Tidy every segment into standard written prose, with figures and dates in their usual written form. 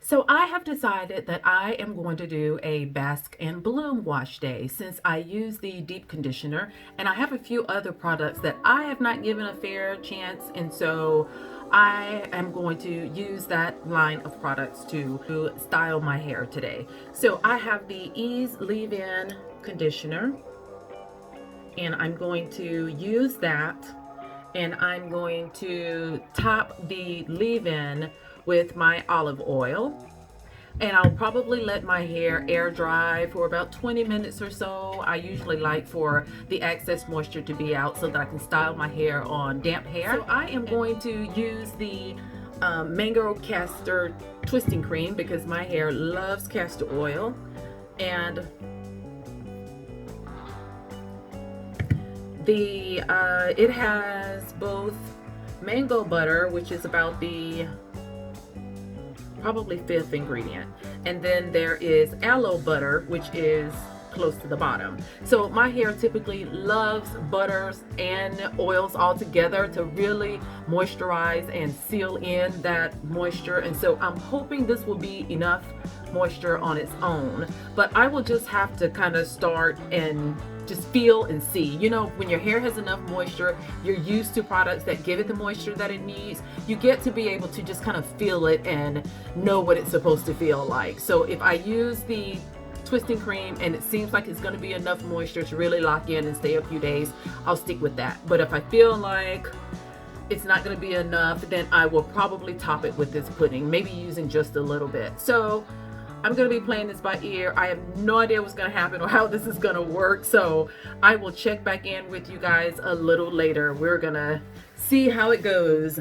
So I have decided that I am going to do a Bask and Bloom wash day since I use the deep conditioner, and I have a few other products that I have not given a fair chance, and so I am going to use that line of products to style my hair today. So I have the Ease Leave-In conditioner, and I'm going to use that, and I'm going to top the leave-in with my olive oil, and I'll probably let my hair air dry for about 20 minutes or so. I usually like for the excess moisture to be out so that I can style my hair on damp hair. So I am going to use the mango castor twisting cream because my hair loves castor oil, and it has both mango butter, which is about the probably fifth ingredient, and then there is aloe butter, which is close to the bottom. So my hair typically loves butters and oils all together to really moisturize and seal in that moisture, and so I'm hoping this will be enough moisture on its own, but I will just have to kind of start and just feel and see. You know, when your hair has enough moisture, you're used to products that give it the moisture that it needs. You get to be able to just kind of feel it and know what it's supposed to feel like. So if I use the twisting cream and it seems like it's going to be enough moisture to really lock in and stay a few days, I'll stick with that. But if I feel like it's not going to be enough, then I will probably top it with this pudding, maybe using just a little bit. So I'm going to be playing this by ear. I have no idea what's going to happen or how this is going to work, so I will check back in with you guys a little later. We're going to see how it goes.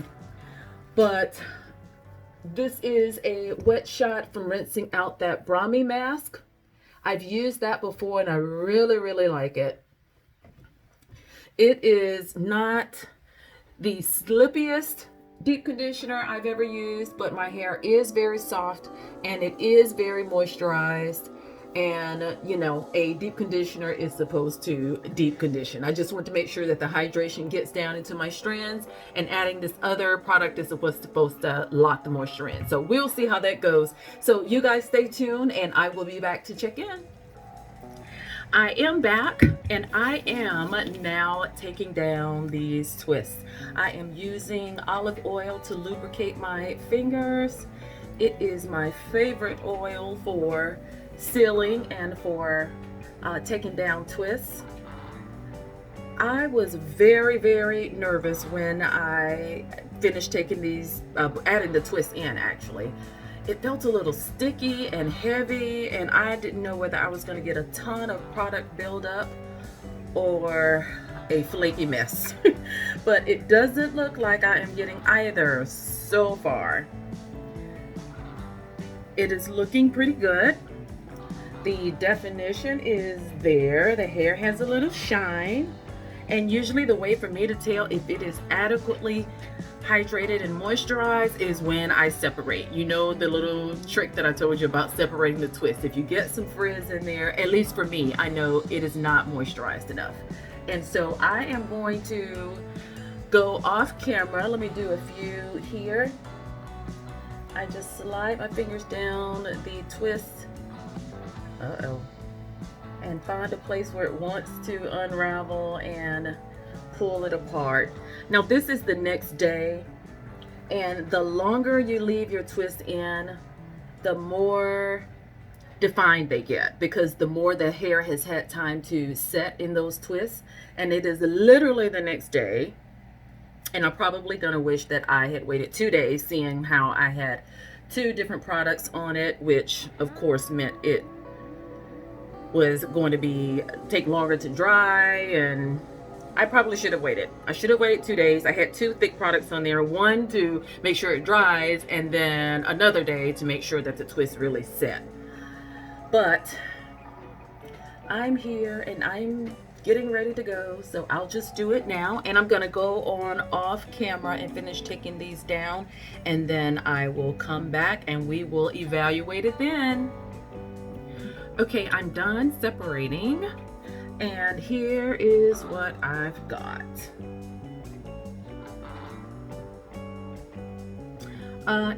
But this is a wet shot from rinsing out that Brahmi mask. I've used that before and I really, really like it. It is not the slippiest deep conditioner I've ever used, but my hair is very soft and it is very moisturized, and you know, a deep conditioner is supposed to deep condition. I just want to make sure that the hydration gets down into my strands, and adding this other product is supposed to lock the moisture in. So we'll see how that goes. So you guys stay tuned and I will be back to check in. I am back and I am now taking down these twists. I am using olive oil to lubricate my fingers. It is my favorite oil for sealing and for taking down twists. I was very, very nervous when I finished taking these, adding the twist in actually. It felt a little sticky and heavy, and I didn't know whether I was going to get a ton of product buildup or a flaky mess. But it doesn't look like I am getting either so far. It is looking pretty good. The definition is there. The hair has a little shine. And usually the way for me to tell if it is adequately hydrated and moisturized is when I separate. You know, the little trick that I told you about separating the twist. If you get some frizz in there, at least for me, I know it is not moisturized enough. And so I am going to go off camera. Let me do a few here. I just slide my fingers down the twist. And find a place where it wants to unravel and pull it apart. Now this is the next day, and the longer you leave your twist in, the more defined they get, because the more the hair has had time to set in those twists. And it is literally the next day, and I'm probably gonna wish that I had waited 2 days, seeing how I had 2 different products on it, which of course meant it was going to take longer to dry, and I probably should have waited. I should have waited 2 days. I had 2 thick products on there, one to make sure it dries, and then another day to make sure that the twist really set. But I'm here and I'm getting ready to go, so I'll just do it now, and I'm gonna go on off camera and finish taking these down, and then I will come back and we will evaluate it then. Okay, I'm done separating, and here is what I've got.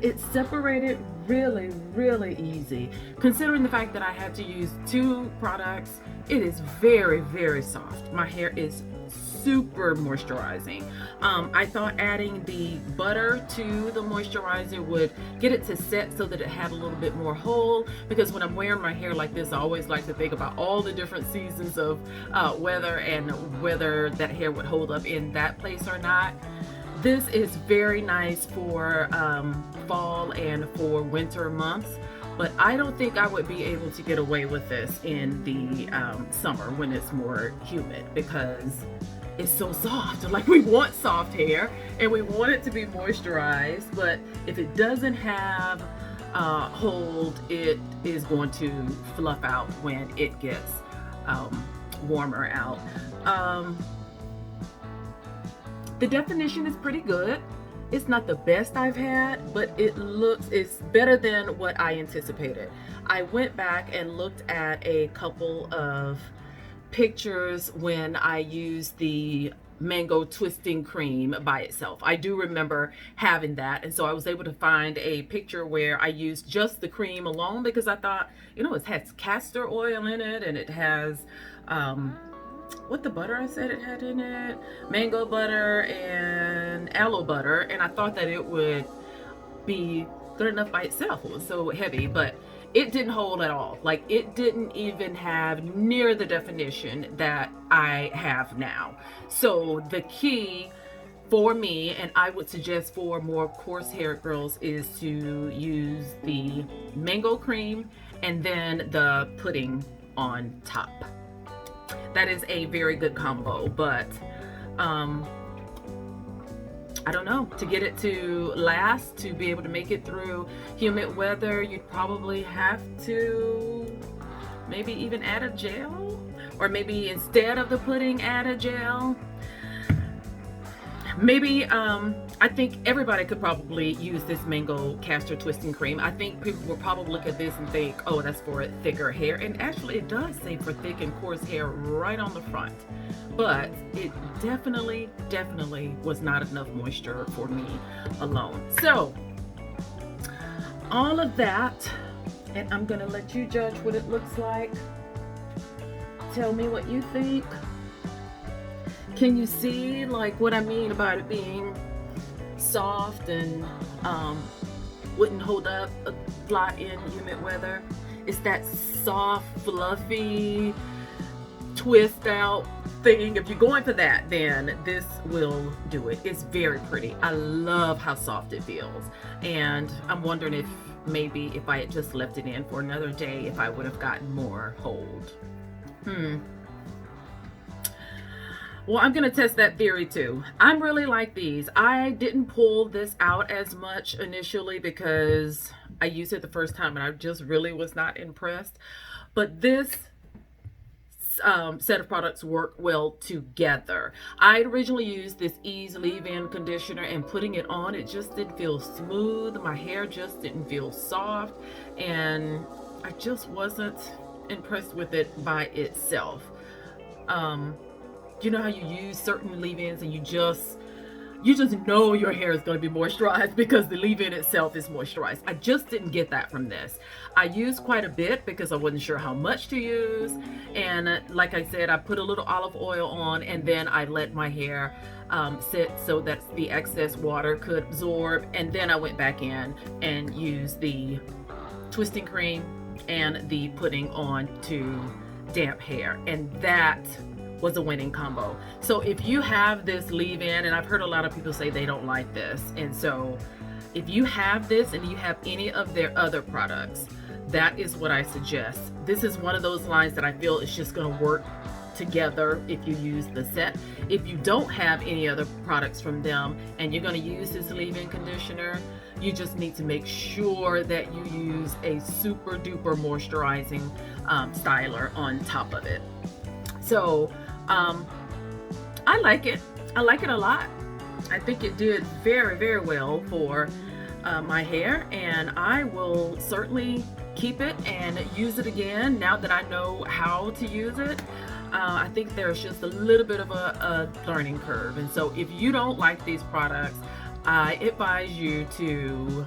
It's separated really, really easy. Considering the fact that I had to use 2 products, it is very, very soft. My hair is super moisturizing. I thought adding the butter to the moisturizer would get it to set so that it had a little bit more hold, because when I'm wearing my hair like this, I always like to think about all the different seasons of weather and whether that hair would hold up in that place or not. This is very nice for fall and for winter months, but I don't think I would be able to get away with this in the summer when it's more humid, because it's so soft. Like, we want soft hair and we want it to be moisturized, but if it doesn't have hold, it is going to fluff out when it gets warmer out. The definition is pretty good. It's not the best I've had, but it's better than what I anticipated. I went back and looked at a couple of pictures when I used the mango twisting cream by itself. I do remember having that, and so I was able to find a picture where I used just the cream alone, because I thought, you know, it has castor oil in it, and it has what the butter I said it had in it, mango butter and aloe butter, and I thought that it would be good enough by itself. It was so heavy, but it didn't hold at all. Like, it didn't even have near the definition that I have now. So the key for me, and I would suggest for more coarse haired girls, is to use the mango cream and then the pudding on top. That is a very good combo, but I don't know, to get it to last, to be able to make it through humid weather, you'd probably have to maybe even add a gel, or maybe instead of the pudding add a gel. Maybe I think everybody could probably use this mango castor twisting cream. I think people will probably look at this and think, oh, that's for thicker hair, and actually it does say for thick and coarse hair right on the front, but it definitely was not enough moisture for me alone. So all of that, and I'm gonna let you judge what it looks like. Tell me what you think. Can you see like what I mean about it being soft and wouldn't hold up a lot in humid weather? It's that soft, fluffy, twist out thing. If you're going for that, then this will do it. It's very pretty. I love how soft it feels, and I'm wondering if maybe if I had just left it in for another day, if I would have gotten more hold. Well, I'm gonna test that theory too. I'm really like these. I didn't pull this out as much initially because I used it the first time and I just really was not impressed. But this set of products work well together. I originally used this Ease leave-in conditioner, and putting it on, it just didn't feel smooth. My hair just didn't feel soft, and I just wasn't impressed with it by itself. You know how you use certain leave-ins and you just know your hair is going to be moisturized because the leave-in itself is moisturized. I just didn't get that from this. I used quite a bit because I wasn't sure how much to use, and like I said, I put a little olive oil on, and then I let my hair sit so that the excess water could absorb, and then I went back in and used the twisting cream and the pudding on to damp hair, and that was a winning combo. So if you have this leave-in, and I've heard a lot of people say they don't like this, and so if you have this and you have any of their other products, that is what I suggest. This is one of those lines that I feel is just going to work together if you use the set. If you don't have any other products from them and you're going to use this leave-in conditioner, you just need to make sure that you use a super duper moisturizing styler on top of it. So I like it. I like it a lot. I think it did very, very well for my hair, and I will certainly keep it and use it again now that I know how to use it. I think there's just a little bit of a learning curve, and so if you don't like these products, I advise you to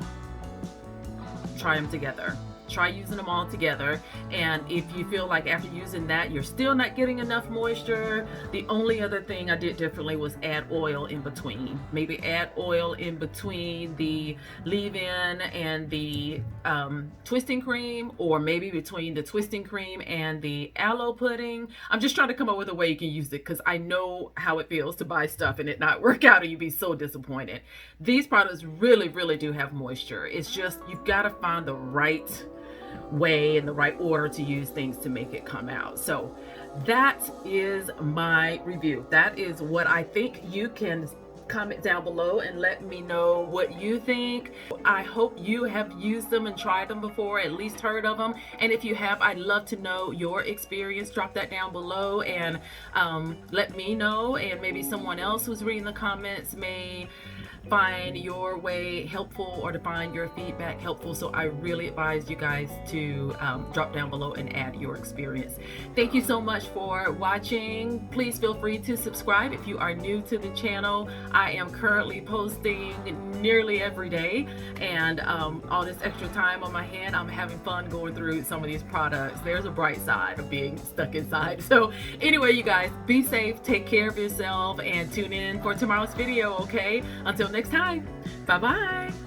try them together. Try using them all together, and if you feel like after using that you're still not getting enough moisture, the only other thing I did differently was add oil in between. Maybe add oil in between the leave-in and the twisting cream, or maybe between the twisting cream and the aloe pudding. I'm just trying to come up with a way you can use it, because I know how it feels to buy stuff and it not work out and you be so disappointed. These products really do have moisture. It's just you've got to find the right way and the right order to use things to make it come out. So that is my review. That is what I think. You can comment down below and let me know what you think. I hope you have used them and tried them before, at least heard of them, and if you have, I'd love to know your experience. Drop that down below and let me know, and maybe someone else who's reading the comments may find your way helpful or to find your feedback helpful. So I really advise you guys to drop down below and add your experience. Thank you so much for watching. Please feel free to subscribe if you are new to the channel. I am currently posting nearly every day, and all this extra time on my hand, I'm having fun going through some of these products. There's a bright side of being stuck inside. So anyway, you guys, be safe, take care of yourself, and tune in for tomorrow's video, okay? Until next time, bye-bye.